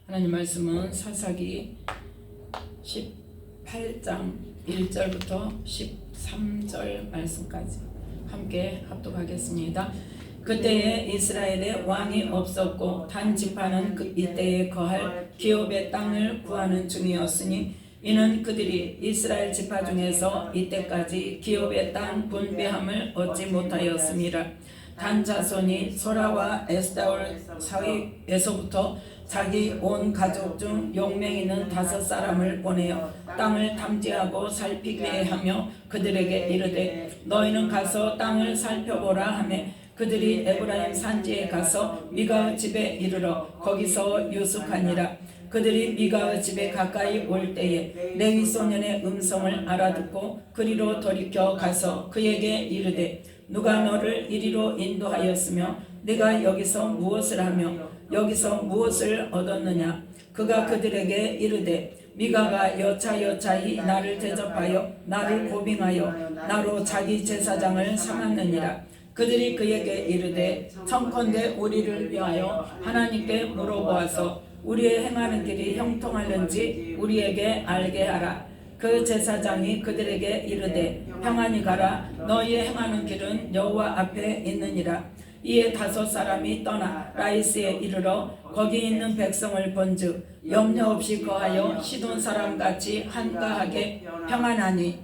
하나님 말씀은 사사기 18장 1절부터 13절 말씀까지 함께 합독하겠습니다. 그때에 이스라엘에 왕이 없었고 단 지파는 이때에 거할 기업의 땅을 구하는 중이었으니 이는 그들이 이스라엘 지파 중에서 이때까지 기업의 땅 분배함을 얻지 못하였음이라. 단 자손이 소라와 에스다올 사이에서부터 자기 온 가족 중 용맹 있는 5사람을 보내어 땅을 탐지하고 살피게 하며 그들에게 이르되 너희는 가서 땅을 살펴보라 하며 그들이 에브라임 산지에 가서 미가의 집에 이르러 거기서 유숙하니라. 그들이 미가의 집에 가까이 올 때에 레위 소년의 음성을 알아듣고 그리로 돌이켜 가서 그에게 이르되 누가 너를 이리로 인도하였으며 네가 여기서 무엇을 하며 여기서 무엇을 얻었느냐. 그가 그들에게 이르되 미가가 여차여차히 나를 대접하여 나를 고빙하여 나로 자기 제사장을 삼았느니라. 그들이 그에게 이르되 청컨대 우리를 위하여 하나님께 물어보아서 우리의 행하는 길이 형통하는지 우리에게 알게 하라. 그 제사장이 그들에게 이르되 평안히 가라. 너희의 행하는 길은 여호와 앞에 있느니라. 이에 5사람이 떠나 라이스에 이르러 거기 있는 백성을 본즉 염려 없이 거하여 시돈 사람같이 한가하게 평안하니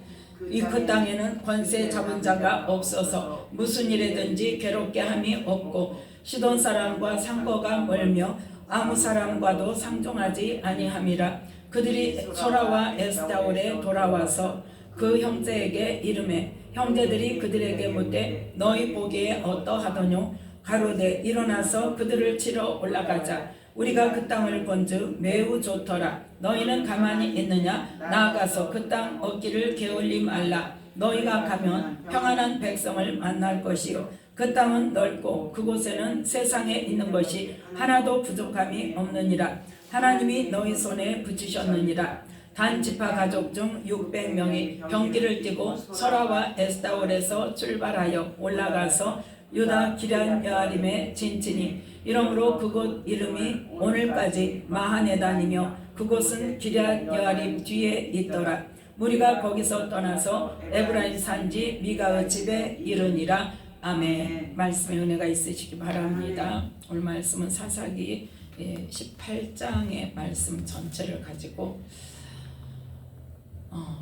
이 그 땅에는 권세 잡은 자가 없어서 무슨 일에든지 괴롭게 함이 없고 시돈 사람과 상거가 멀며 아무 사람과도 상종하지 아니함이라. 그들이 소라와 에스다올에 돌아와서 그 형제에게 이르매 형제들이 그들에게 묻되 너희 보기에 어떠하더뇨. 가로되 일어나서 그들을 치러 올라가자. 우리가 그 땅을 본즉 매우 좋더라. 너희는 가만히 있느냐. 나아가서 그 땅 얻기를 게을리 말라. 너희가 가면 평안한 백성을 만날 것이요 그 땅은 넓고 그곳에는 세상에 있는 것이 하나도 부족함이 없느니라. 하나님이 너희 손에 붙이셨느니라. 단 지파 가족 중 600명이 병기를 띠고 소라와 에스다올에서 출발하여 올라가서 유다 기럇여아림에 진치니 이러므로 그곳 이름이 오늘까지 마하네단이며 그곳은 기럇여아림 뒤에 있더라. 무리가 거기서 떠나서 에브라임 산지 미가의 집에 이르니라. 아멘. 말씀의 은혜가 있으시기 바랍니다. 오늘 말씀은 사사기 18장의 말씀 전체를 가지고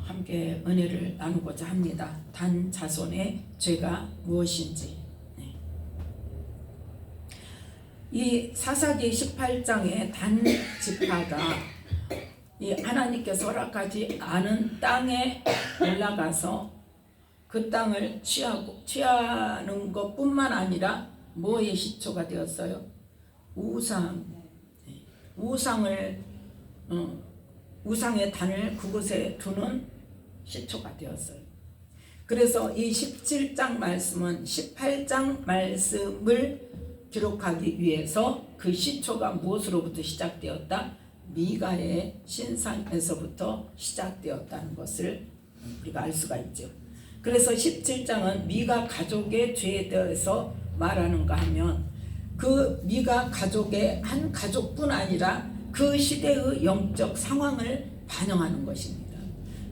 함께 은혜를 나누고자 합니다. 단 자손의 죄가 무엇인지. 이 사사기 18장의 단 지파가 이 하나님께서 허락하지 않은 땅에 올라가서 그 땅을 취하는 것뿐만 아니라 뭐의 시초가 되었어요? 우상의 단을 그곳에 두는 시초가 되었어요. 그래서 이 17장 말씀은 18장 말씀을 기록하기 위해서 그 시초가 무엇으로부터 시작되었다? 미가의 신상에서부터 시작되었다는 것을 우리가 알 수가 있죠. 그래서 17장은 미가 가족의 죄에 대해서 말하는가 하면 그 미가 가족의 한 가족뿐 아니라 그 시대의 영적 상황을 반영하는 것입니다.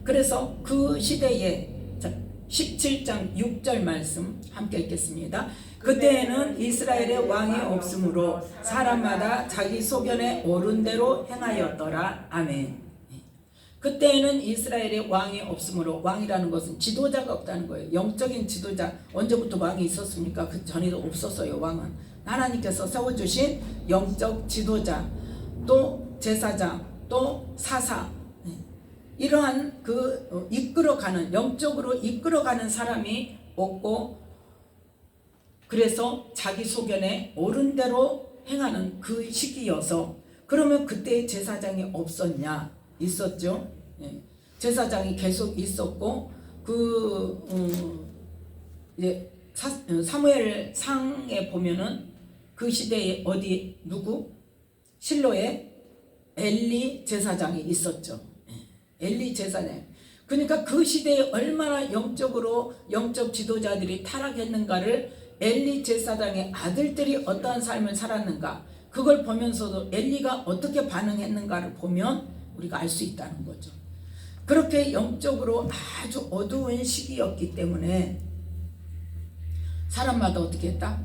그래서 그 시대에 17장 6절 말씀 함께 읽겠습니다. 그때에는 이스라엘에 왕이 없으므로 사람마다 자기 소견에 옳은 대로 행하였더라. 아멘. 그때에는 이스라엘에 왕이 없으므로, 왕이라는 것은 지도자가 없다는 거예요. 영적인 지도자. 언제부터 왕이 있었습니까? 그 전에도 없었어요. 왕은 하나님께서 세워주신 영적 지도자, 또 제사장, 또 사사, 이러한 그 이끌어가는, 영적으로 이끌어가는 사람이 없고, 그래서 자기 소견에 옳은 대로 행하는 그 시기여서, 그러면 그때 제사장이 없었냐? 있었죠. 제사장이 계속 있었고, 사무엘 상에 보면은 그 시대에 어디 누구? 실로에 엘리 제사장이 있었죠. 엘리 제사장. 그러니까 그 시대에 얼마나 영적 지도자들이 타락했는가를 엘리 제사장의 아들들이 어떠한 삶을 살았는가, 그걸 보면서도 엘리가 어떻게 반응했는가를 보면 우리가 알 수 있다는 거죠. 그렇게 영적으로 아주 어두운 시기였기 때문에 사람마다 어떻게 했다?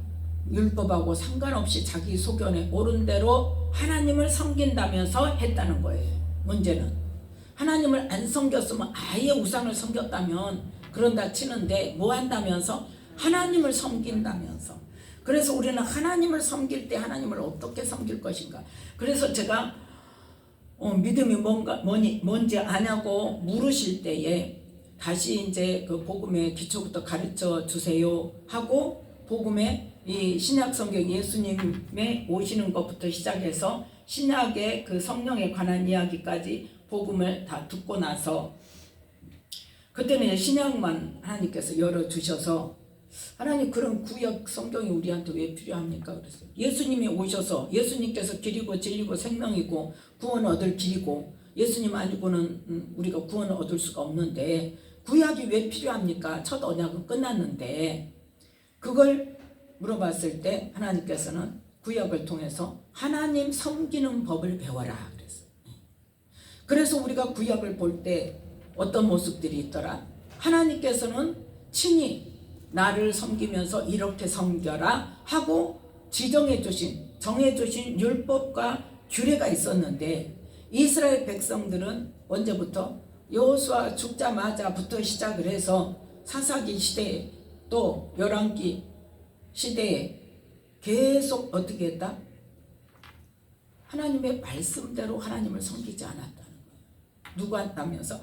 율법하고 상관없이 자기 소견에 옳은 대로 하나님을 섬긴다면서 했다는 거예요. 문제는 하나님을 안 섬겼으면, 아예 우상을 섬겼다면 그런다 치는데 뭐 한다면서? 하나님을 섬긴다면서. 그래서 우리는 하나님을 섬길 때 하나님을 어떻게 섬길 것인가. 그래서 제가 믿음이 뭔지 아냐고 물으실 때에 다시 이제 그 복음의 기초부터 가르쳐 주세요 하고, 복음의 이 신약 성경 예수님의 오시는 것부터 시작해서 신약의 그 성령에 관한 이야기까지 복음을 다 듣고 나서, 그때는 신약만 하나님께서 열어주셔서, 하나님 그런 구약 성경이 우리한테 왜 필요합니까? 그랬어요. 예수님이 오셔서, 예수님께서 길이고 진리고 생명이고 구원 얻을 길이고, 예수님 아니고는 우리가 구원을 얻을 수가 없는데 구약이 왜 필요합니까? 첫 언약은 끝났는데. 그걸 물어봤을 때 하나님께서는 구약을 통해서 하나님 섬기는 법을 배워라 그랬어요. 그래서 우리가 구약을 볼 때 어떤 모습들이 있더라? 하나님께서는 친히 나를 섬기면서 이렇게 섬겨라 하고 정해주신 율법과 규례가 있었는데, 이스라엘 백성들은 언제부터? 여호수아 죽자마자부터 시작을 해서 사사기 시대에 또 열왕기 시대에 계속 어떻게 했다? 하나님의 말씀대로 하나님을 섬기지 않았다는 거예요. 누구 한다면서?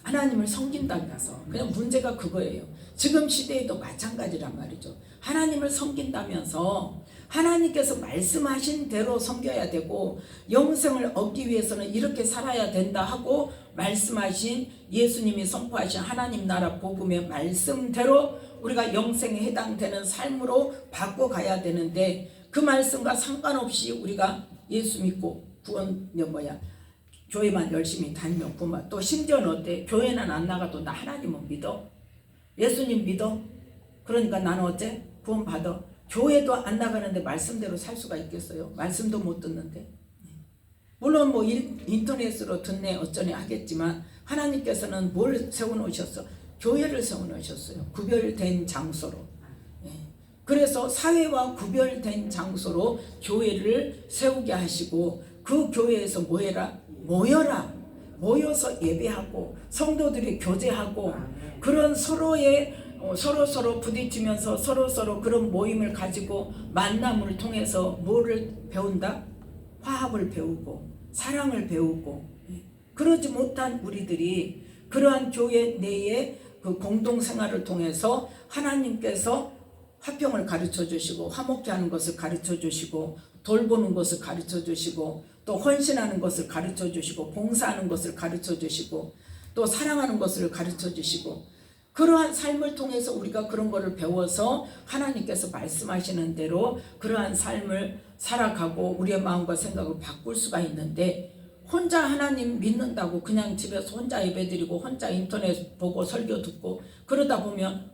하나님을 섬긴다면서. 그냥 문제가 그거예요. 지금 시대에도 마찬가지란 말이죠. 하나님을 섬긴다면서 하나님께서 말씀하신 대로 섬겨야 되고, 영생을 얻기 위해서는 이렇게 살아야 된다 하고 말씀하신, 예수님이 선포하신 하나님 나라 복음의 말씀대로 우리가 영생에 해당되는 삶으로 바꿔가야 되는데, 그 말씀과 상관없이 우리가 예수 믿고 교회만 열심히 다니면 구원, 또 심지어는 어때? 교회는 안 나가도 나 하나님은 믿어? 예수님 믿어? 그러니까 나는 어째? 구원 받아. 교회도 안 나가는데 말씀대로 살 수가 있겠어요? 말씀도 못 듣는데. 물론 뭐 인터넷으로 듣네 어쩌네 하겠지만, 하나님께서는 뭘 세워놓으셨어? 교회를 세워놓으셨어요. 구별된 장소로. 그래서 사회와 구별된 장소로 교회를 세우게 하시고, 그 교회에서 뭐 해라? 모여라. 모여서 예배하고 성도들이 교제하고, 그런 서로 부딪히면서 서로 그런 모임을 가지고 만남을 통해서 뭐를 배운다? 화합을 배우고 사랑을 배우고. 그러지 못한 우리들이 그러한 교회 내의 그 공동생활을 통해서 하나님께서 화평을 가르쳐 주시고, 화목케 하는 것을 가르쳐 주시고, 돌보는 것을 가르쳐 주시고, 또 헌신하는 것을 가르쳐 주시고, 봉사하는 것을 가르쳐 주시고, 또 사랑하는 것을 가르쳐 주시고, 그러한 삶을 통해서 우리가 그런 거를 배워서 하나님께서 말씀하시는 대로 그러한 삶을 살아가고 우리의 마음과 생각을 바꿀 수가 있는데, 혼자 하나님 믿는다고 그냥 집에서 혼자 예배드리고 혼자 인터넷 보고 설교 듣고 그러다 보면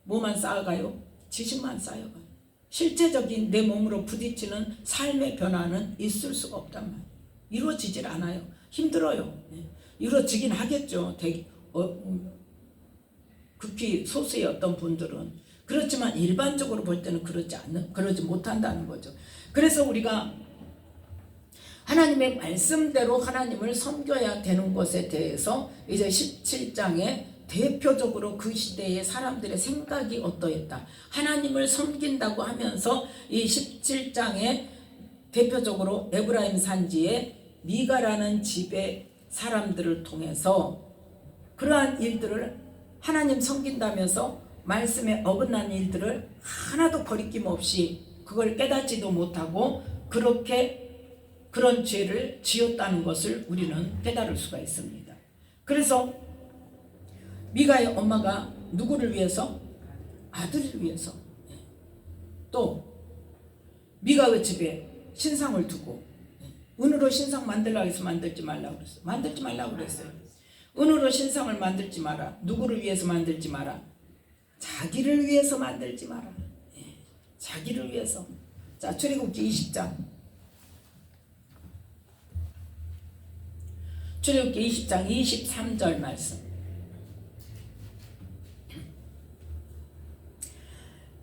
뭐만 쌓아가요? 지식만 쌓여가요. 실제적인 내 몸으로 부딪히는 삶의 변화는 있을 수가 없단 말이에요. 이루어지질 않아요. 힘들어요. 이루어지긴 하겠죠. 극히 소수의 어떤 분들은. 그렇지만 일반적으로 볼 때는 그러지 못한다는 거죠. 그래서 우리가 하나님의 말씀대로 하나님을 섬겨야 되는 것에 대해서 이제 17장에 대표적으로 그 시대의 사람들의 생각이 어떠했다. 하나님을 섬긴다고 하면서 이 17장에 대표적으로 에브라임 산지의 미가라는 집의 사람들을 통해서 그러한 일들을, 하나님 섬긴다면서 말씀에 어긋난 일들을 하나도 거리낌 없이 그걸 깨닫지도 못하고 그런 죄를 지었다는 것을 우리는 깨달을 수가 있습니다. 그래서 미가의 엄마가 누구를 위해서? 아들을 위해서. 또 미가의 집에 신상을 두고, 은으로 신상 만들라고 해서 만들지 말라고 그랬어요. 만들지 말라고 그랬어요. 은으로 신상을 만들지 마라. 누구를 위해서 만들지 마라? 자기를 위해서 만들지 마라. 자기를 위해서. 자, 출애굽기 20장 출애굽기 20장 23절 말씀.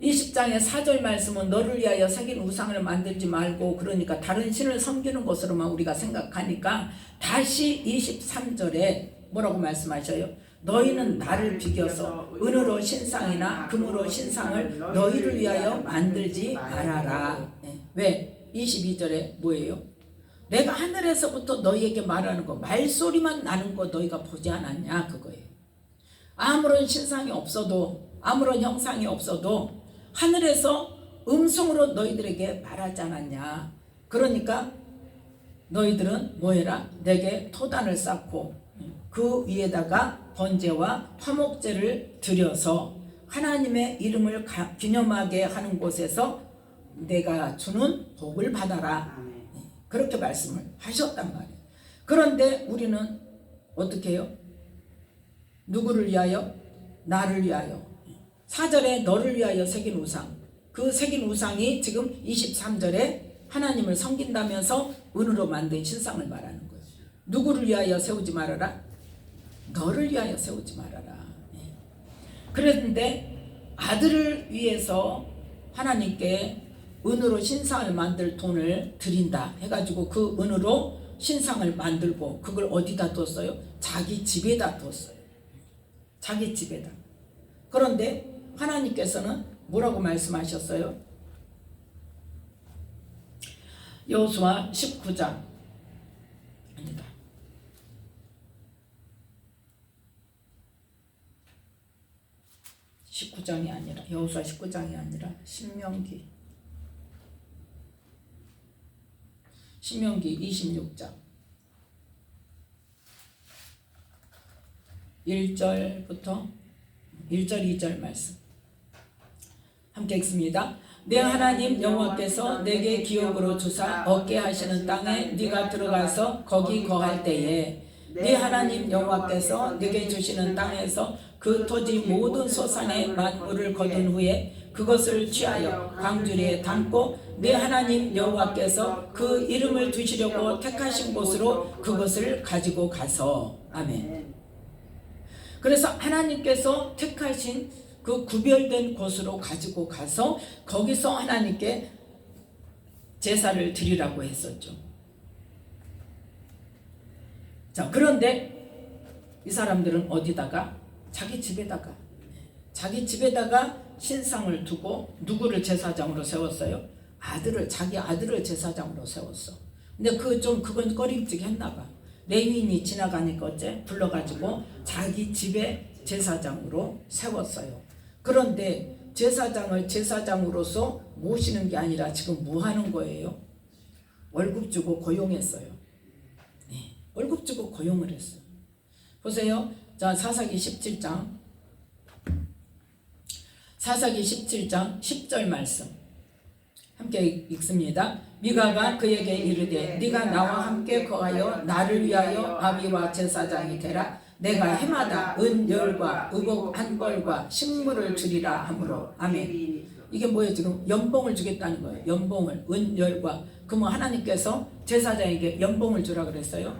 20장의 4절 말씀은 너를 위하여 새긴 우상을 만들지 말고, 그러니까 다른 신을 섬기는 것으로만 우리가 생각하니까 다시 23절에 뭐라고 말씀하셔요? 너희는 나를 비겨서 은으로 신상이나 금으로 신상을 너희를 위하여 만들지 말아라. 왜? 22절에 뭐예요? 내가 하늘에서부터 너희에게 말하는 거, 말소리만 나는 거 너희가 보지 않았냐, 그거예요. 아무런 신상이 없어도, 아무런 형상이 없어도 하늘에서 음성으로 너희들에게 말하지 않았냐. 그러니까 너희들은 뭐해라? 내게 토단을 쌓고 그 위에다가 번제와 화목제를 드려서 하나님의 이름을 기념하게 하는 곳에서 내가 주는 복을 받아라. 그렇게 말씀을 하셨단 말이에요. 그런데 우리는 어떻게 해요? 누구를 위하여? 나를 위하여. 4절에 너를 위하여 새긴 우상, 그 새긴 우상이 지금 23절에 하나님을 섬긴다면서 은으로 만든 신상을 말하는 거예요. 누구를 위하여 세우지 말아라? 너를 위하여 세우지 말아라. 그런데 아들을 위해서 하나님께 은으로 신상을 만들 돈을 드린다 해가지고 그 은으로 신상을 만들고 그걸 어디다 뒀어요? 자기 집에다 뒀어요. 자기 집에다. 그런데 하나님께서는 뭐라고 말씀하셨어요? 여호수아 19장 아니다. 19장이 아니라 여호수아 19장이 아니라 신명기 26장 1절부터 1절 2절 말씀 함께 읽습니다. 내 하나님 여호와께서 내게 기업으로 주사 얻게 하시는 땅에 네가 들어가서 거기 거할 때에 네 하나님 여호와께서 네게 주시는 땅에서 그 토지 모든 소산의 만물을 거둔 후에 그것을 취하여 광주리에 담고 네 하나님 여호와께서 그 이름을 두시려고 택하신 곳으로 그것을 가지고 가서. 아멘. 그래서 하나님께서 택하신 그 구별된 곳으로 가지고 가서 거기서 하나님께 제사를 드리라고 했었죠. 자, 그런데 이 사람들은 어디다가? 자기 집에다가 신상을 두고 누구를 제사장으로 세웠어요? 자기 아들을 제사장으로 세웠어. 근데 그건 꺼림직했나 봐. 레위인이 지나가니까 어째 불러가지고 자기 집에 제사장으로 세웠어요. 그런데 제사장을 제사장으로서 모시는 게 아니라 지금 뭐 하는 거예요? 월급 주고 고용했어요. 네, 월급 주고 고용을 했어요. 보세요. 자, 사사기 17장 10절 말씀 함께 읽습니다. 미가가 그에게 이르되 네가 나와 함께 거하여 나를 위하여 아비와 제사장이 되라. 내가 해마다 은열과 의복 한 벌과 식물을 주리라 하므로. 아멘. 이게 뭐예요? 지금 연봉을 주겠다는 거예요. 연봉을, 은열과. 그러면 하나님께서 제사장에게 연봉을 주라 그랬어요?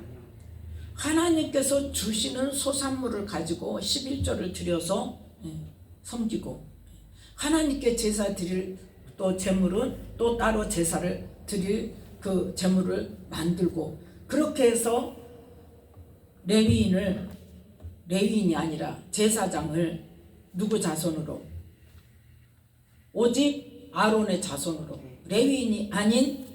하나님께서 주시는 소산물을 가지고 11조를 드려서 섬기고, 하나님께 제사 드릴 또 제물은 또 따로 제사를 드릴 그 제물을 만들고, 그렇게 해서 레위인이 아니라 제사장을 누구 자손으로? 오직 아론의 자손으로. 레위인이 아닌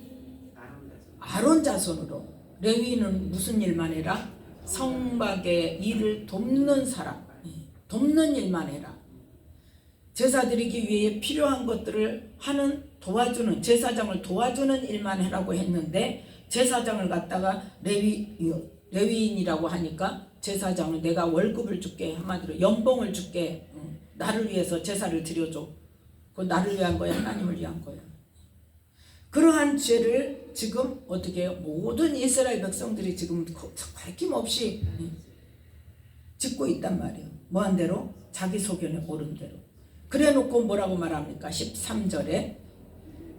아론 자손으로. 레위인은 무슨 일만 해라? 성막의 일을 돕는 사람, 돕는 일만 해라. 제사 드리기 위해 필요한 것들을 도와주는, 제사장을 도와주는 일만 해라고 했는데, 제사장을 갖다가 레위인이라고 하니까 제사장을 내가 월급을 줄게, 한마디로 연봉을 줄게, 나를 위해서 제사를 드려줘. 그건 나를 위한 거야, 하나님을 위한 거야. 그러한 죄를 지금 어떻게 해요? 모든 이스라엘 백성들이 지금 가리킴없이 짓고 있단 말이에요. 뭐한 대로? 자기 소견에 오른 대로. 그래 놓고 뭐라고 말합니까? 13절에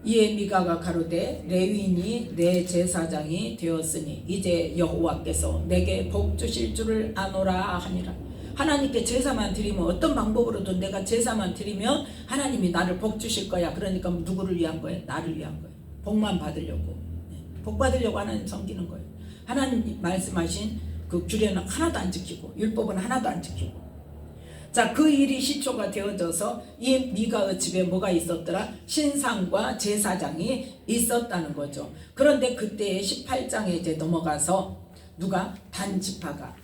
이에 미가가 가로되 레위인이 내 제사장이 되었으니 이제 여호와께서 내게 복 주실 줄을 아노라 하니라. 하나님께 제사만 드리면, 어떤 방법으로든 내가 제사만 드리면 하나님이 나를 복 주실 거야. 그러니까 누구를 위한 거예요? 나를 위한 거예요. 복만 받으려고. 복 받으려고 하나님 섬기는 거예요. 하나님 말씀하신 그 규례는 하나도 안 지키고 율법은 하나도 안 지키고. 자, 그 일이 시초가 되어져서 이 미가의 집에 뭐가 있었더라? 신상과 제사장이 있었다는 거죠. 그런데 그때 18장에 이제 넘어가서 누가? 단지파가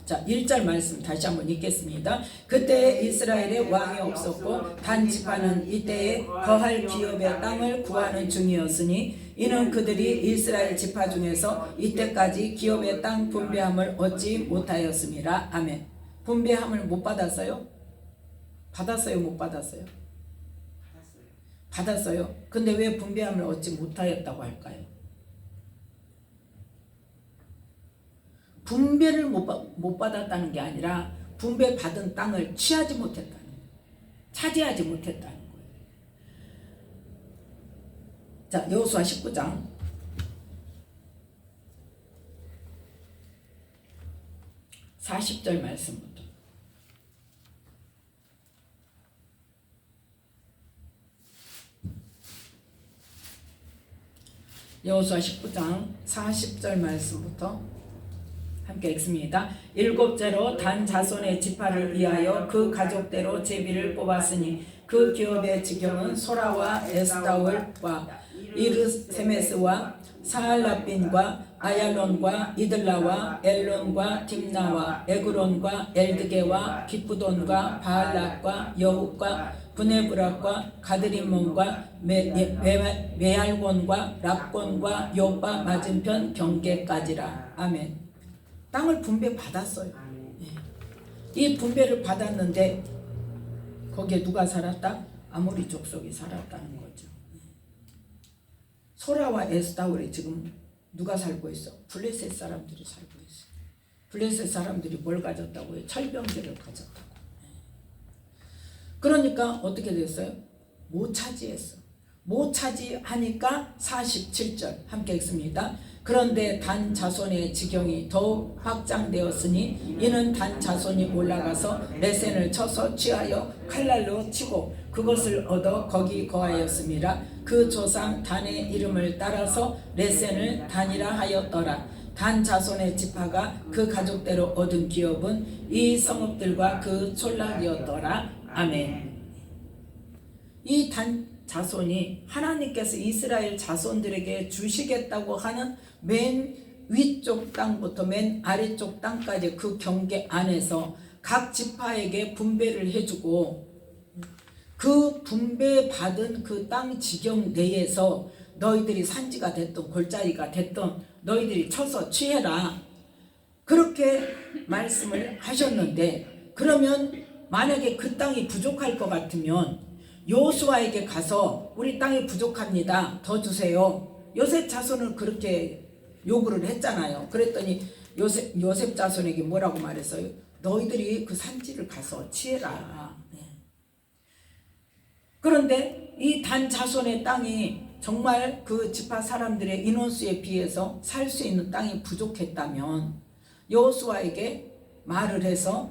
자, 1절 말씀 다시 한번 읽겠습니다. 그때 이스라엘에 왕이 없었고 단지파는 이때에 거할 기업의 땅을 구하는 중이었으니 이는 그들이 이스라엘 지파 중에서 이때까지 기업의 땅 분배함을 얻지 못하였음이라. 아멘. 분배함을 못 받았어요? 받았어요? 못 받았어요? 받았어요. 근데 왜 분배함을 얻지 못하였다고 할까요? 분배를 못 받았다는 게 아니라 분배 받은 땅을 취하지 못했다는 거예요. 차지하지 못했다는 거예요. 자, 여호수아 19장 40절 말씀부터. 여호수아 19장 40절 말씀부터 함께 읽습니다. 일곱째로 단 자손의 지파를 위하여 그 가족대로 제비를 뽑았으니 그 기업의 지경은 소라와 에스다올과 이르세메스와 사알라빈과 아얄론과 이들라와 엘론과 딥나와 에그론과 엘드게와 기프돈과 바알락과 여훗과 브네브락과 가드리몬과 메알곤과 랍곤과 요바 맞은편 경계까지라. 아멘. 땅을 분배 받았어요. 이 분배를 받았는데 거기에 누가 살았다? 아모리 족속이 살았다는 거죠. 소라와 에스다올이 지금 누가 살고 있어? 블레셋 사람들이 살고 있어. 블레셋 사람들이 뭘 가졌다고 해요? 철병제를 가졌다고. 그러니까 어떻게 됐어요? 못 차지했어. 못 차지하니까 47절 함께 읽습니다. 그런데 단 자손의 지경이 더욱 확장되었으니 이는 단 자손이 올라가서 레센을 쳐서 취하여 칼날로 치고 그것을 얻어 거기 거하였음이라. 그 조상 단의 이름을 따라서 레센을 단이라 하였더라. 단 자손의 지파가 그 가족대로 얻은 기업은 이 성읍들과 그 촌락이었더라. 아멘. 이 단 자손이 하나님께서 이스라엘 자손들에게 주시겠다고 하는 맨 위쪽 땅부터 맨 아래쪽 땅까지 그 경계 안에서 각 지파에게 분배를 해주고 그 분배받은 그 땅 지경 내에서 너희들이 산지가 됐든 골짜기가 됐든 너희들이 쳐서 취해라. 그렇게 말씀을 하셨는데, 그러면 만약에 그 땅이 부족할 것 같으면 여호수아에게 가서 우리 땅이 부족합니다. 더 주세요. 요셉 자손은 그렇게 요구를 했잖아요. 그랬더니 요셉 자손에게 뭐라고 말했어요? 너희들이 그 산지를 가서 취해라. 그런데 이 단 자손의 땅이 정말 그 지파 사람들의 인원수에 비해서 살 수 있는 땅이 부족했다면 여호수아에게 말을 해서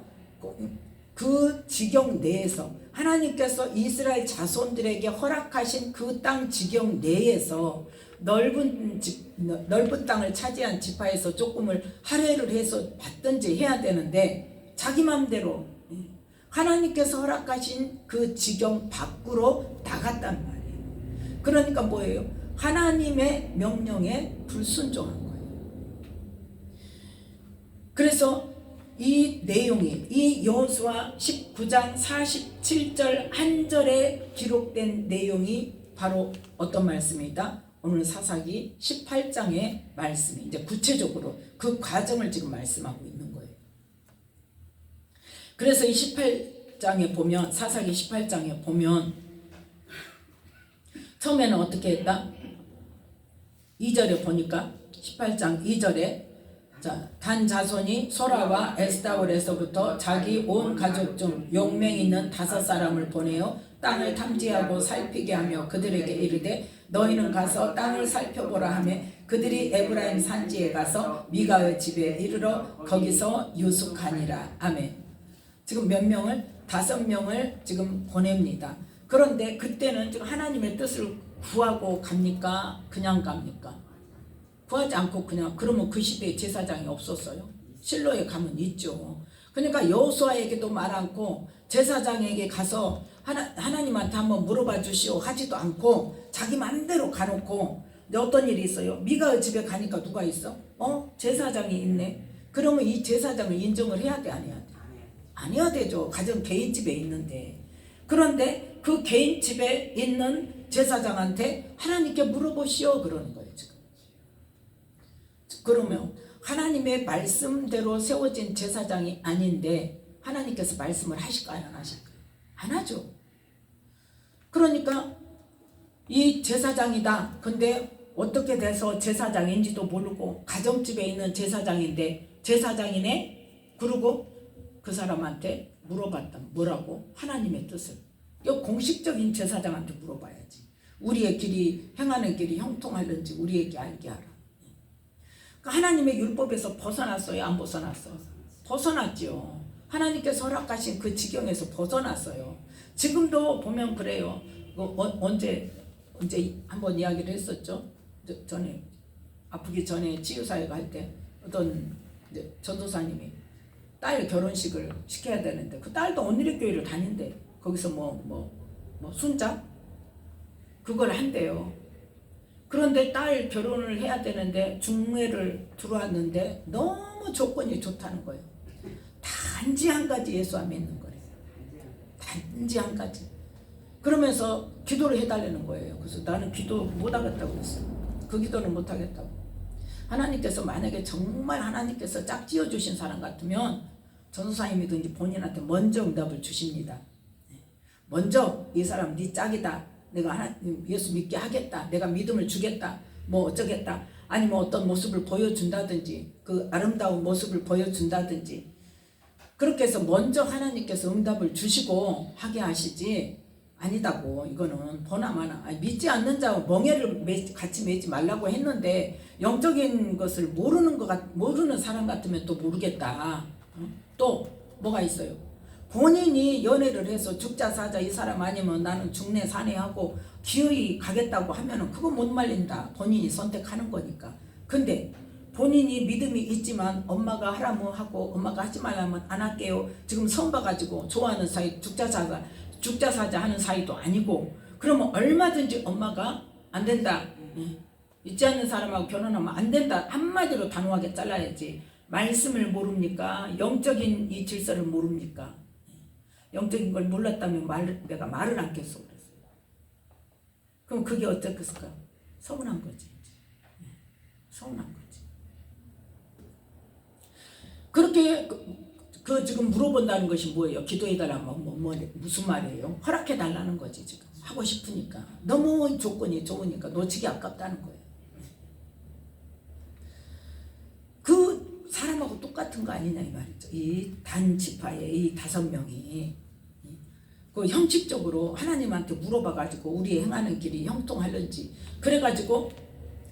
그 지경 내에서 하나님께서 이스라엘 자손들에게 허락하신 그 땅 지경 내에서 넓은 땅을 차지한 지파에서 조금을 할애를 해서 받든지 해야 되는데 자기 맘대로 하나님께서 허락하신 그 지경 밖으로 나갔단 말이에요. 그러니까 뭐예요? 하나님의 명령에 불순종한 거예요. 그래서 이 내용이 이 여호수아 19장 47절 한 절에 기록된 내용이 바로 어떤 말씀이다? 오늘 사사기 18장의 말씀이 이제 구체적으로 그 과정을 지금 말씀하고 있는 거예요. 그래서 이 18장에 보면 사사기 18장에 보면 처음에는 어떻게 했다? 2절에 보니까 18장 2절에 자, 단 자손이 소라와 에스다올에서부터 자기 온 가족 중 용맹 있는 5 사람을 보내어 땅을 탐지하고 살피게 하며 그들에게 이르되 너희는 가서 땅을 살펴보라 하며 그들이 에브라임 산지에 가서 미가의 집에 이르러 거기서 유숙하니라. 아멘. 지금 몇 명을? 5명을 지금 보냅니다. 그런데 그때는 지금 하나님의 뜻을 구하고 갑니까? 그냥 갑니까? 구하지 않고 그냥. 그러면 그 시대에 제사장이 없었어요? 실로에 가면 있죠. 그러니까 여호수아에게도 말 않고 제사장에게 가서 하나님한테 한번 물어봐 주시오 하지도 않고 자기 맘대로 가놓고. 어떤 일이 있어요? 미가의 집에 가니까 누가 있어? 제사장이 있네. 그러면 이 제사장을 인정을 해야 돼, 안 해야 돼? 안 해야 되죠. 가정 개인 집에 있는데. 그런데 그 개인 집에 있는 제사장한테 하나님께 물어보시오 그러는 거예요 지금. 그러면 하나님의 말씀대로 세워진 제사장이 아닌데 하나님께서 말씀을 하실까요? 안 하실까요? 안 하죠. 그러니까 이 제사장이다. 근데 어떻게 돼서 제사장인지도 모르고 가정집에 있는 제사장인데 제사장이네? 그러고 그 사람한테 물어봤다. 뭐라고? 하나님의 뜻을. 이거 공식적인 제사장한테 물어봐야지. 우리의 길이 행하는 길이 형통하는지 우리에게 알게 하라. 그러니까 하나님의 율법에서 벗어났어요? 안 벗어났어요? 벗어났죠. 하나님께서 허락하신 그 지경에서 벗어났어요. 지금도 보면 그래요. 언제 한번 이야기를 했었죠. 전에 아프기 전에 치유사회가 할 때 어떤 전도사님이 딸 결혼식을 시켜야 되는데 그 딸도 온누리교회를 다닌대. 거기서 순자 그걸 한대요. 그런데 딸 결혼을 해야 되는데 중매를 들어왔는데 너무 조건이 좋다는 거예요. 단지 한 가지 예수 안 믿는 거래요. 단지 한 가지. 그러면서 기도를 해달라는 거예요. 그래서 나는 기도 못하겠다고 그랬어요. 그 기도는 못하겠다고. 하나님께서 만약에 정말 하나님께서 짝지어 주신 사람 같으면 전도사님이든지 본인한테 먼저 응답을 주십니다. 먼저 이 사람 네 짝이다. 내가 하나님 예수 믿게 하겠다. 내가 믿음을 주겠다. 뭐 어쩌겠다. 아니면 어떤 모습을 보여준다든지 그 아름다운 모습을 보여준다든지 그렇게 해서 먼저 하나님께서 응답을 주시고 하게 하시지 아니다고. 이거는 보나마나 믿지 않는 자와 멍에를 같이 맺지 말라고 했는데 영적인 것을 모르는 사람 같으면 또 모르겠다. 또 뭐가 있어요? 본인이 연애를 해서 죽자 사자 이 사람 아니면 나는 죽네 사네 하고 기어이 가겠다고 하면은 그거 못 말린다. 본인이 선택하는 거니까. 근데 본인이 믿음이 있지만 엄마가 하라면 하고 엄마가 하지 말라면 안 할게요. 지금 선 봐가지고 좋아하는 사이 죽자 사자 하는 사이도 아니고 그러면 얼마든지 엄마가 안 된다. 있지 않는 사람하고 결혼하면 안 된다. 한마디로 단호하게 잘라야지. 말씀을 모릅니까? 영적인 이 질서를 모릅니까? 영적인 걸 몰랐다면 내가 말을 않겠어 그랬어요. 그럼 그게 어떻겠을까? 서운한 거지. 서운한 거지. 그렇게 지금 물어본다는 것이 뭐예요? 기도해달라면 무슨 말이에요? 허락해달라는 거지 지금. 하고 싶으니까. 너무 조건이 좋으니까 놓치기 아깝다는 거예요. 그 사람하고 똑같은 거 아니냐 이 말이죠. 이 단지파의 이 5명이 그 형식적으로 하나님한테 물어봐가지고 우리 행하는 길이 형통하는지 그래가지고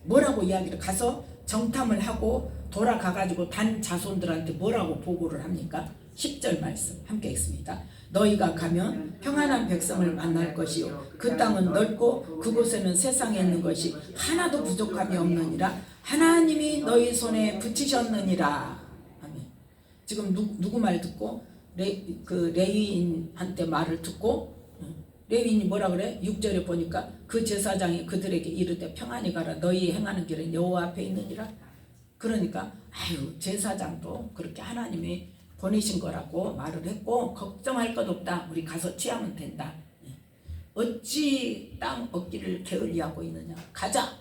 뭐라고 이야기를 가서 정탐을 하고 돌아가가지고 단 자손들한테 뭐라고 보고를 합니까? 10절 말씀 함께 읽습니다. 너희가 가면 평안한 백성을 만날 것이요 그 땅은 넓고 그곳에는 세상에 있는 것이 하나도 부족함이 없느니라. 하나님이 너희 손에 붙이셨느니라. 아멘. 지금 누구 말 듣고 레위인한테 말을 듣고 레위인이 뭐라 그래? 6절에 보니까 그 제사장이 그들에게 이르되 평안히 가라. 너희 행하는 길은 여호와 앞에 있느니라. 그러니까 제사장도 그렇게 하나님이 보내신 거라고 말을 했고 걱정할 것 없다. 우리 가서 취하면 된다. 어찌 땅 얻기를 게을리하고 있느냐. 가자.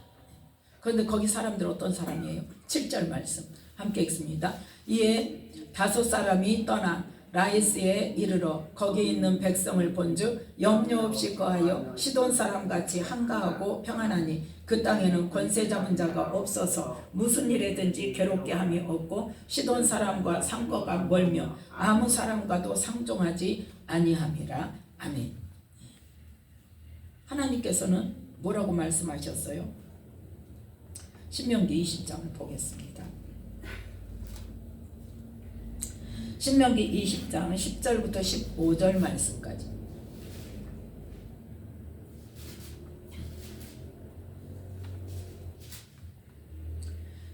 그런데 거기 사람들 어떤 사람이에요? 7절 말씀 함께 읽습니다. 이에 5사람이 떠나 라이스에 이르러 거기 있는 백성을 본즉 염려 없이 거하여 시돈 사람같이 한가하고 평안하니 그 땅에는 권세 잡은 자가 없어서 무슨 일에든지 괴롭게 함이 없고 시돈 사람과 상거가 멀며 아무 사람과도 상종하지 아니함이라. 아멘. 하나님께서는 뭐라고 말씀하셨어요? 신명기 20장을 보겠습니다. 신명기 20장 10절부터 15절 말씀까지.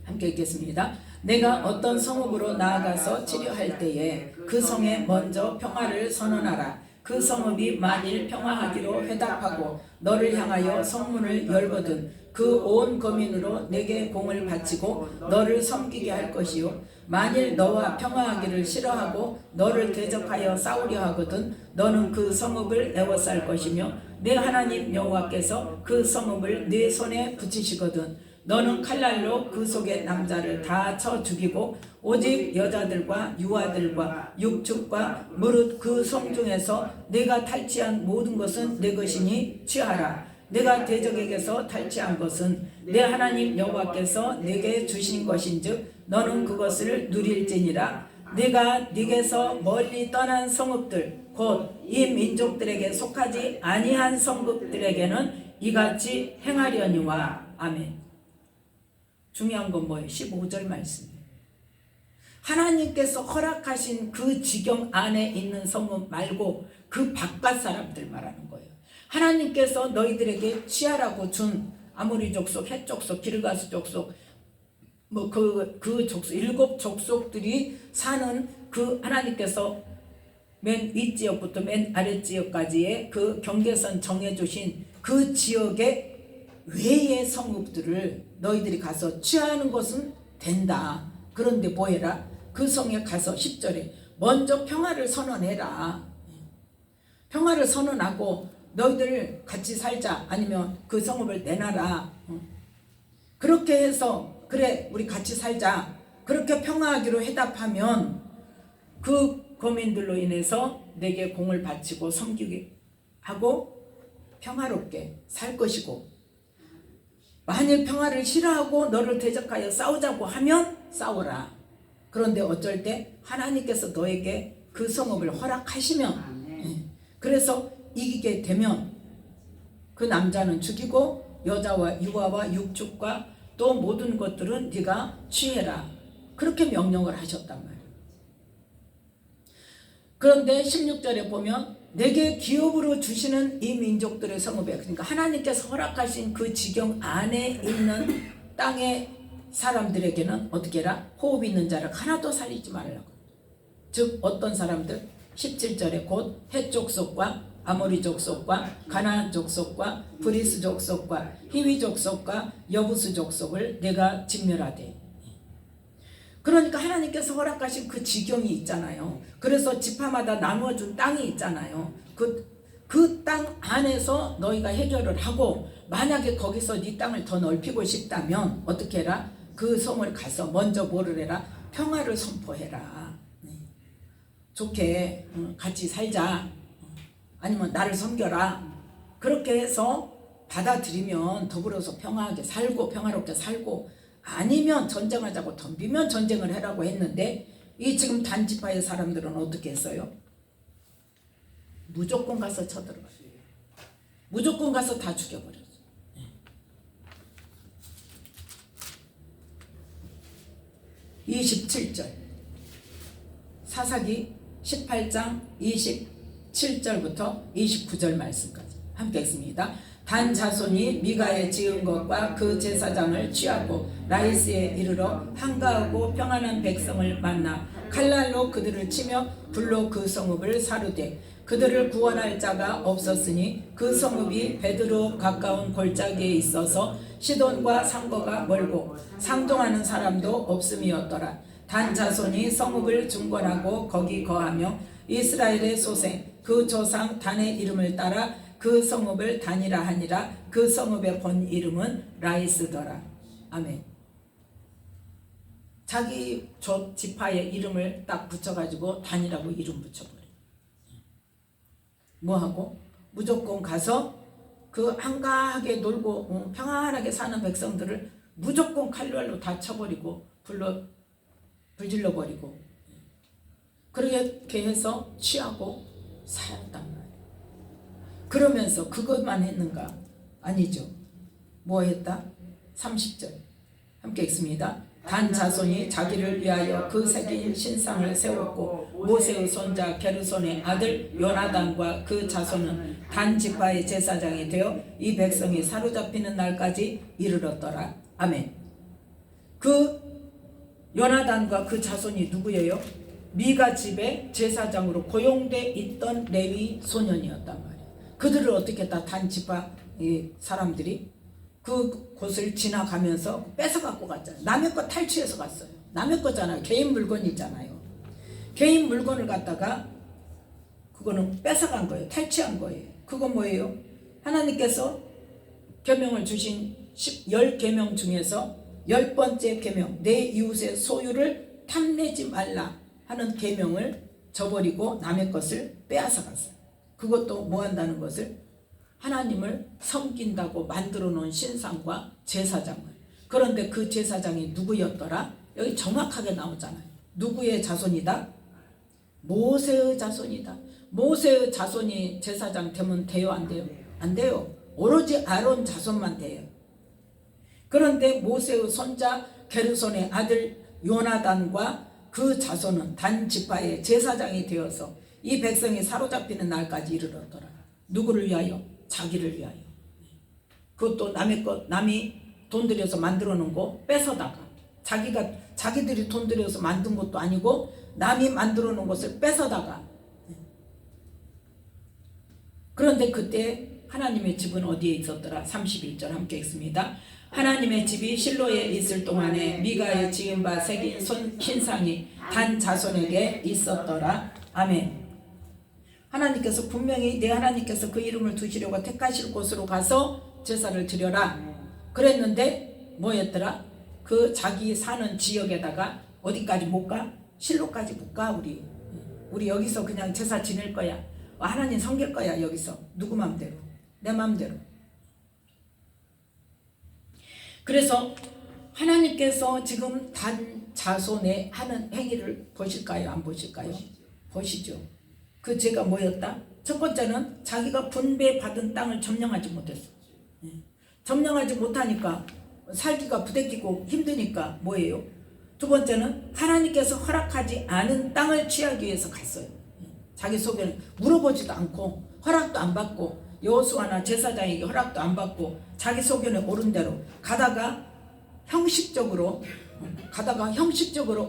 함께 읽겠습니다. 내가 어떤 성읍으로 나아가서 치료할 때에 그 성에 먼저 평화를 선언하라. 그 성읍이 만일 평화하기로 회답하고 너를 향하여 성문을 열거든 그 온 거민으로 내게 공을 바치고 너를 섬기게 할 것이요 만일 너와 평화하기를 싫어하고 너를 대적하여 싸우려 하거든 너는 그 성읍을 에워쌀 것이며 내 하나님 여호와께서 그 성읍을 네 손에 붙이시거든 너는 칼날로 그 속의 남자를 다 쳐 죽이고 오직 여자들과 유아들과 육축과 무릇 그 성중에서 내가 탈취한 모든 것은 내 것이니 취하라. 내가 대적에게서 탈취한 것은 내 하나님 여호와께서 내게 주신 것인즉 너는 그것을 누릴지니라. 내가 네게서 멀리 떠난 성읍들 곧 이 민족들에게 속하지 아니한 성읍들에게는 이같이 행하려니와. 아멘. 중요한 건 뭐예요? 15절 말씀이에요. 하나님께서 허락하신 그 지경 안에 있는 성읍 말고 그 바깥 사람들 말하는 거예요. 하나님께서 너희들에게 취하라고 준 아모리 족속, 헷 족속, 기르가스 족속, 그 족속, 7 족속들이 사는 그 하나님께서 맨 윗지역부터 맨 아랫지역까지의 그 경계선 정해주신 그 지역의 외의 성읍들을 너희들이 가서 취하는 것은 된다. 그런데 뭐해라? 그 성에 가서 10절에 먼저 평화를 선언해라. 평화를 선언하고 너희들 같이 살자. 아니면 그 성읍을 내놔라. 그렇게 해서 그래 우리 같이 살자. 그렇게 평화하기로 회답하면 그 거민들로 인해서 내게 공을 바치고 섬기게 하고 평화롭게 살 것이고 만일 평화를 싫어하고 너를 대적하여 싸우자고 하면 싸워라. 그런데 어쩔 때 하나님께서 너에게 그 성읍을 허락하시면 그래서 이기게 되면 그 남자는 죽이고 여자와 유아와 육축과 또 모든 것들은 네가 취해라. 그렇게 명령을 하셨단 말이에요. 그런데 16절에 보면 내게 기업으로 주시는 이 민족들의 성읍에 그러니까 하나님께서 허락하신 그 지경 안에 있는 땅의 사람들에게는 어떻게 해라? 호흡 있는 자를 하나도 살리지 말라고. 즉 어떤 사람들? 17절에 곧 헷 족속과 아모리 족속과 가나안 족속과 브리스 족속과 히위 족속과 여부스 족속을 내가 진멸하되. 그러니까 하나님께서 허락하신 그 지경이 있잖아요. 그래서 지파마다 나누어준 땅이 있잖아요. 그 땅 안에서 너희가 해결을 하고 만약에 거기서 네 땅을 더 넓히고 싶다면 어떻게 해라? 그 성을 가서 먼저 뭐를 해라? 평화를 선포해라. 좋게 같이 살자. 아니면 나를 섬겨라. 그렇게 해서 받아들이면 더불어서 평화하게 살고 평화롭게 살고 아니면 전쟁하자고 덤비면 전쟁을 해라고 했는데 이 지금 단지파의 사람들은 어떻게 했어요? 무조건 가서 쳐들어가요. 무조건 가서 다 죽여버렸어요. 27절 사사기 18장 27절부터 29절 말씀까지 함께 읽습니다. 단 자손이 미가에 지은 것과 그 제사장을 취하고 라이스에 이르러 한가하고 평안한 백성을 만나 칼날로 그들을 치며 불로 그 성읍을 사르되 그들을 구원할 자가 없었으니 그 성읍이 베드로 가까운 골짜기에 있어서 시돈과 상거가 멀고 상종하는 사람도 없음이었더라. 단 자손이 성읍을 중건하고 거기 거하며 이스라엘의 소생 그 조상 단의 이름을 따라 그 성읍을 단이라 하니라. 그 성읍의 본 이름은 라이스더라. 아멘. 자기 지파의 이름을 딱 붙여가지고 단이라고 이름 붙여버려. 뭐하고? 무조건 가서 그 한가하게 놀고 평안하게 사는 백성들을 무조건 칼날로 다 쳐버리고 불질러버리고 그렇게 해서 취하고 살았단 말이에요. 그러면서 그것만 했는가? 아니죠. 뭐 했다? 30절 함께 읽습니다. 단 자손이 자기를 위하여 그 새긴 신상을 세웠고 모세의 손자 게르손의 아들 요나단과 그 자손은 단 지파의 제사장이 되어 이 백성이 사로잡히는 날까지 이르렀더라. 아멘. 그 요나단과 그 자손이 누구예요? 미가 집의 제사장으로 고용돼 있던 레위 소년이었단 말이에요. 그들을 어떻게 했다? 단 지파 사람들이 그 곳을 지나가면서 뺏어 갖고 갔잖아요. 남의 거 탈취해서 갔어요. 남의 거잖아요. 개인 물건이잖아요. 개인 물건을 갖다가 그거는 뺏어간 거예요. 탈취한 거예요. 그건 뭐예요? 하나님께서 계명을 주신 10계명 중에서 10번째 계명, 내 이웃의 소유를 탐내지 말라 하는 계명을 저버리고 남의 것을 빼앗아 갔어요. 그것도 뭐 한다는 것을? 하나님을 섬긴다고 만들어 놓은 신상과 제사장을. 그런데 그 제사장이 누구였더라? 여기 정확하게 나오잖아요. 누구의 자손이다? 모세의 자손이다. 모세의 자손이 제사장 되면 돼요? 안 돼요? 안 돼요. 오로지 아론 자손만 돼요. 그런데 모세의 손자 게르손의 아들 요나단과 그 자손은 단 지파의 제사장이 되어서 이 백성이 사로잡히는 날까지 이르렀더라. 누구를 위하여? 자기를 위하여. 그것도 남의 것, 남이 돈 들여서 만들어 놓은 거 뺏어다가 자기들이 돈 들여서 만든 것도 아니고 남이 만들어 놓은 것을 뺏어다가. 그런데 그때 하나님의 집은 어디에 있었더라? 31절 함께 읽습니다. 하나님의 집이 실로에 있을 동안에 미가의 지은 바 새긴 신상이 단 자손에게 있었더라. 아멘. 하나님께서 분명히 내 하나님께서 그 이름을 두시려고 택하실 곳으로 가서 제사를 드려라 그랬는데 뭐였더라? 그 자기 사는 지역에다가 어디까지 못 가? 실로까지 못 가. 우리 여기서 그냥 제사 지낼 거야. 하나님 섬길 거야. 여기서 누구 맘대로? 내 맘대로. 그래서 하나님께서 지금 단 자손에 하는 행위를 보실까요? 안 보실까요? 보시죠. 그 죄가 뭐였다? 첫 번째는 자기가 분배받은 땅을 점령하지 못했어. 점령하지 못하니까 살기가 부대끼고 힘드니까 뭐예요? 두 번째는 하나님께서 허락하지 않은 땅을 취하기 위해서 갔어요. 자기 속에는 물어보지도 않고 허락도 안 받고 여호수아나 제사장에게 허락도 안 받고 자기 소견에 옳은 대로 가다가 형식적으로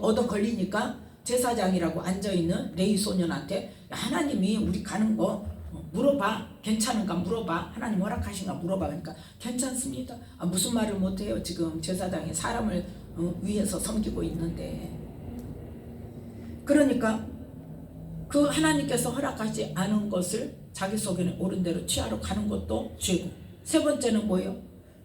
얻어 걸리니까 제사장이라고 앉아있는 레위 소년한테 하나님이 우리 가는 거 물어봐. 괜찮은가 물어봐. 하나님 허락하신가 물어봐. 그러니까 괜찮습니다. 무슨 말을 못해요. 지금 제사장이 사람을 위해서 섬기고 있는데. 그러니까 그 하나님께서 허락하지 않은 것을 자기 속에는 옳은 대로 취하러 가는 것도 죄고. 세 번째는 뭐예요?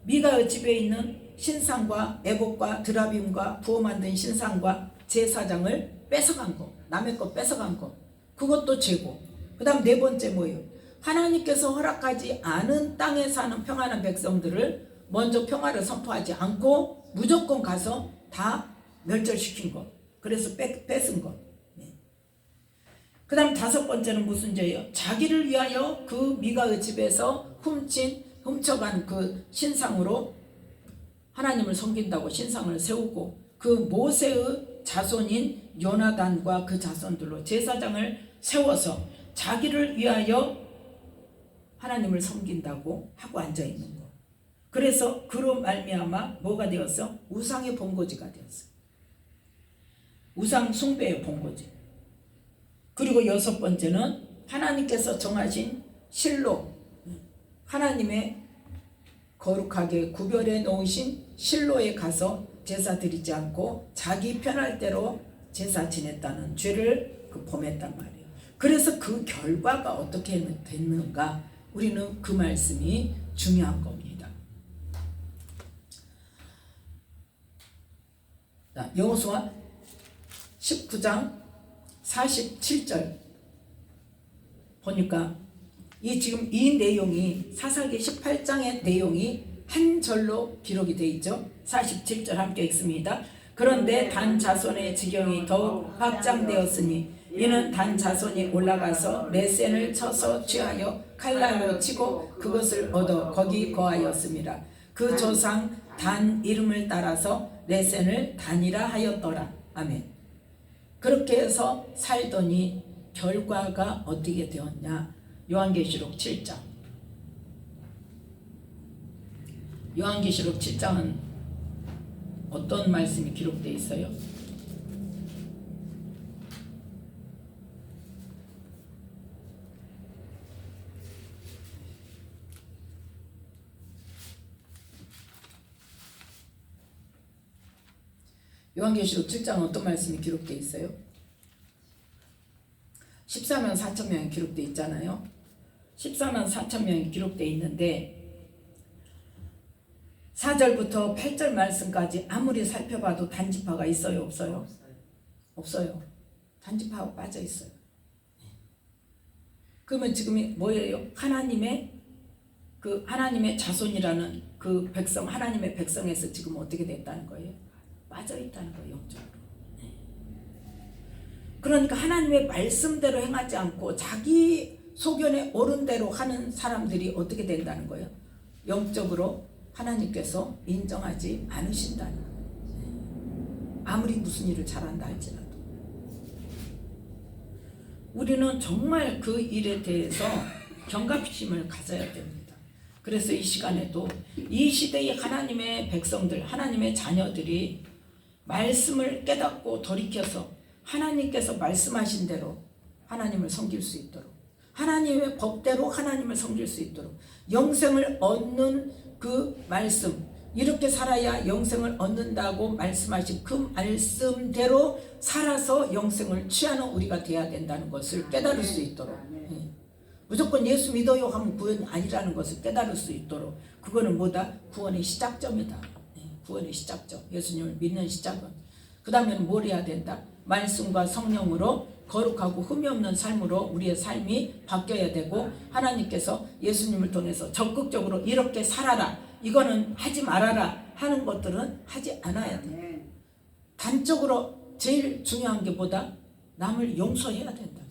미가의 집에 있는 신상과 에봇과 드라빔과 부어 만든 신상과 제사장을 뺏어간 거, 남의 거 뺏어간 거, 그것도 죄고. 그 다음 네 번째 뭐예요? 하나님께서 허락하지 않은 땅에 사는 평안한 백성들을 먼저 평화를 선포하지 않고 무조건 가서 다 멸절시킨 거. 그래서 뺏은 거. 그 다음 다섯 번째는 무슨 죄예요? 자기를 위하여 그 미가의 집에서 훔쳐간 그 신상으로 하나님을 섬긴다고 신상을 세우고 그 모세의 자손인 요나단과 그 자손들로 제사장을 세워서 자기를 위하여 하나님을 섬긴다고 하고 앉아있는 거. 그래서 그로 말미암아 뭐가 되었어? 우상의 본거지가 되었어. 우상 숭배의 본거지. 그리고 여섯 번째는 하나님께서 정하신 실로, 하나님의 거룩하게 구별해 놓으신 실로에 가서 제사 드리지 않고 자기 편할 대로 제사 지냈다는 죄를 범했단 말이에요. 그래서 그 결과가 어떻게 됐는가? 우리는 그 말씀이 중요한 겁니다. 여호수아 19장 47절 보니까 지금 이 내용이 사사기 18장의 내용이 한 절로 기록이 되어 있죠. 47절 함께 읽습니다. 그런데 단 자손의 지경이 더욱 확장되었으니 이는 단 자손이 올라가서 레센을 쳐서 취하여 칼날로 치고 그것을 얻어 거기 거하였습니다. 그 조상 단 이름을 따라서 레센을 단이라 하였더라. 아멘. 그렇게 해서 살더니 결과가 어떻게 되었냐? 요한계시록 7장. 요한계시록 7장은 어떤 말씀이 기록되어 있어요? 요한계시록 7장은 어떤 말씀이 기록되어 있어요? 14만 4천 명이 기록되어 있잖아요. 14만 4천 명이 기록되어 있는데 4절부터 8절 말씀까지 아무리 살펴봐도 단지파가 있어요? 없어요? 없어요. 단지파가 빠져 있어요. 그러면 지금이 뭐예요? 하나님의 자손이라는 그 백성, 하나님의 백성에서 지금 어떻게 됐다는 거예요? 빠져 있다는 거예요, 영적으로. 그러니까 하나님의 말씀대로 행하지 않고 자기 소견에 옳은 대로 하는 사람들이 어떻게 된다는 거예요? 영적으로 하나님께서 인정하지 않으신다는 거예요. 아무리 무슨 일을 잘한다 할지라도. 우리는 정말 그 일에 대해서 경각심을 가져야 됩니다. 그래서 이 시간에도 이 시대의 하나님의 백성들, 하나님의 자녀들이 말씀을 깨닫고 돌이켜서 하나님께서 말씀하신 대로 하나님을 섬길 수 있도록, 하나님의 법대로 하나님을 섬길 수 있도록, 영생을 얻는 그 말씀, 이렇게 살아야 영생을 얻는다고 말씀하신 그 말씀대로 살아서 영생을 취하는 우리가 돼야 된다는 것을 깨달을 수 있도록, 무조건 예수 믿어요 하면 구원이 아니라는 것을 깨달을 수 있도록, 그거는 뭐다? 구원의 시작점이다. 구원의 시작점, 예수님을 믿는 시작은. 그 다음에는 뭘 해야 된다? 말씀과 성령으로 거룩하고 흠이 없는 삶으로 우리의 삶이 바뀌어야 되고, 하나님께서 예수님을 통해서 적극적으로 이렇게 살아라, 이거는 하지 말아라 하는 것들은 하지 않아야 돼. 단적으로 제일 중요한 게 뭐다? 남을 용서해야 된다.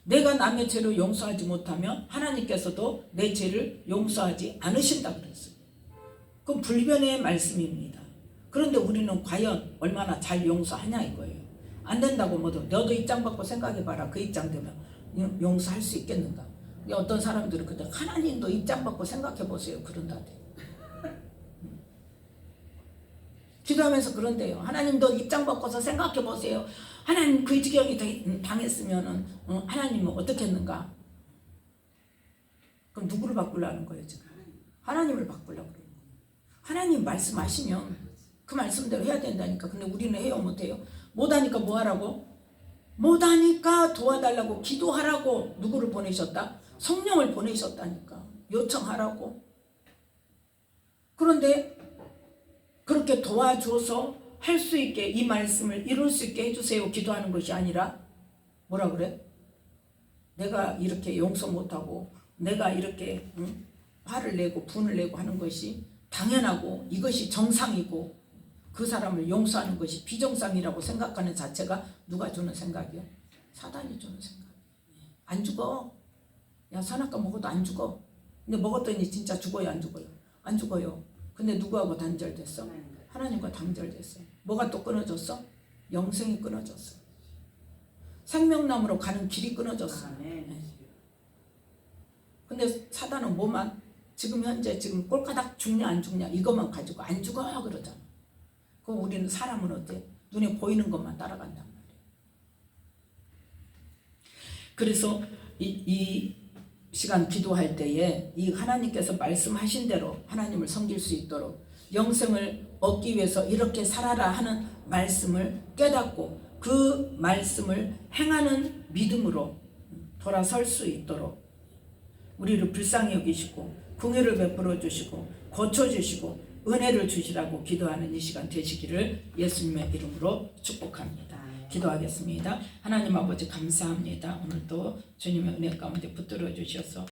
내가 남의 죄를 용서하지 못하면 하나님께서도 내 죄를 용서하지 않으신다 그랬어요. 그건 불변의 말씀입니다. 그런데 우리는 과연 얼마나 잘 용서하냐 이거예요. 안 된다고 뭐도 너도 입장 바꿔 생각해봐라. 그 입장 되면 용서할 수 있겠는가? 어떤 사람들은 그때 하나님도 입장 바꿔 생각해보세요 그런다대. 기도하면서 그런데요. 하나님도 입장 바꿔서 생각해보세요. 하나님 그 지경이 당했으면 하나님은 어떻게 했는가? 그럼 누구를 바꾸려는 거예요 지금? 하나님을 바꾸려고 그래요. 하나님 말씀하시면 그 말씀대로 해야 된다니까. 근데 우리는 해요 못해요? 못하니까 뭐 하라고? 못하니까 도와달라고 기도하라고 누구를 보내셨다? 성령을 보내셨다니까. 요청하라고. 그런데 그렇게 도와줘서 할 수 있게 이 말씀을 이룰 수 있게 해주세요 기도하는 것이 아니라 뭐라 그래? 내가 이렇게 용서 못하고 내가 이렇게 화를 내고 분을 내고 하는 것이 당연하고 이것이 정상이고 그 사람을 용서하는 것이 비정상이라고 생각하는 자체가 누가 주는 생각이요? 사단이 주는 생각. 안 죽어. 야 선악과 먹어도 안 죽어. 근데 먹었더니 진짜 죽어요 안 죽어요? 안 죽어요. 근데 누구하고 단절됐어? 하나님과 단절됐어. 뭐가 또 끊어졌어? 영생이 끊어졌어. 생명나무로 가는 길이 끊어졌어. 근데 사단은 뭐만? 지금 현재 지금 꼴까닥 죽냐 안 죽냐 이것만 가지고 안 죽어 그러잖아. 그럼 우리는 사람은 어때? 눈에 보이는 것만 따라간단 말이야. 그래서 이 시간 기도할 때에 이 하나님께서 말씀하신 대로 하나님을 섬길 수 있도록 영생을 얻기 위해서 이렇게 살아라 하는 말씀을 깨닫고 그 말씀을 행하는 믿음으로 돌아설 수 있도록 우리를 불쌍히 여기시고 긍휼을 베풀어 주시고 고쳐주시고 은혜를 주시라고 기도하는 이 시간 되시기를 예수님의 이름으로 축복합니다. 기도하겠습니다. 하나님 아버지 감사합니다. 오늘도 주님의 은혜 가운데 붙들어 주셔서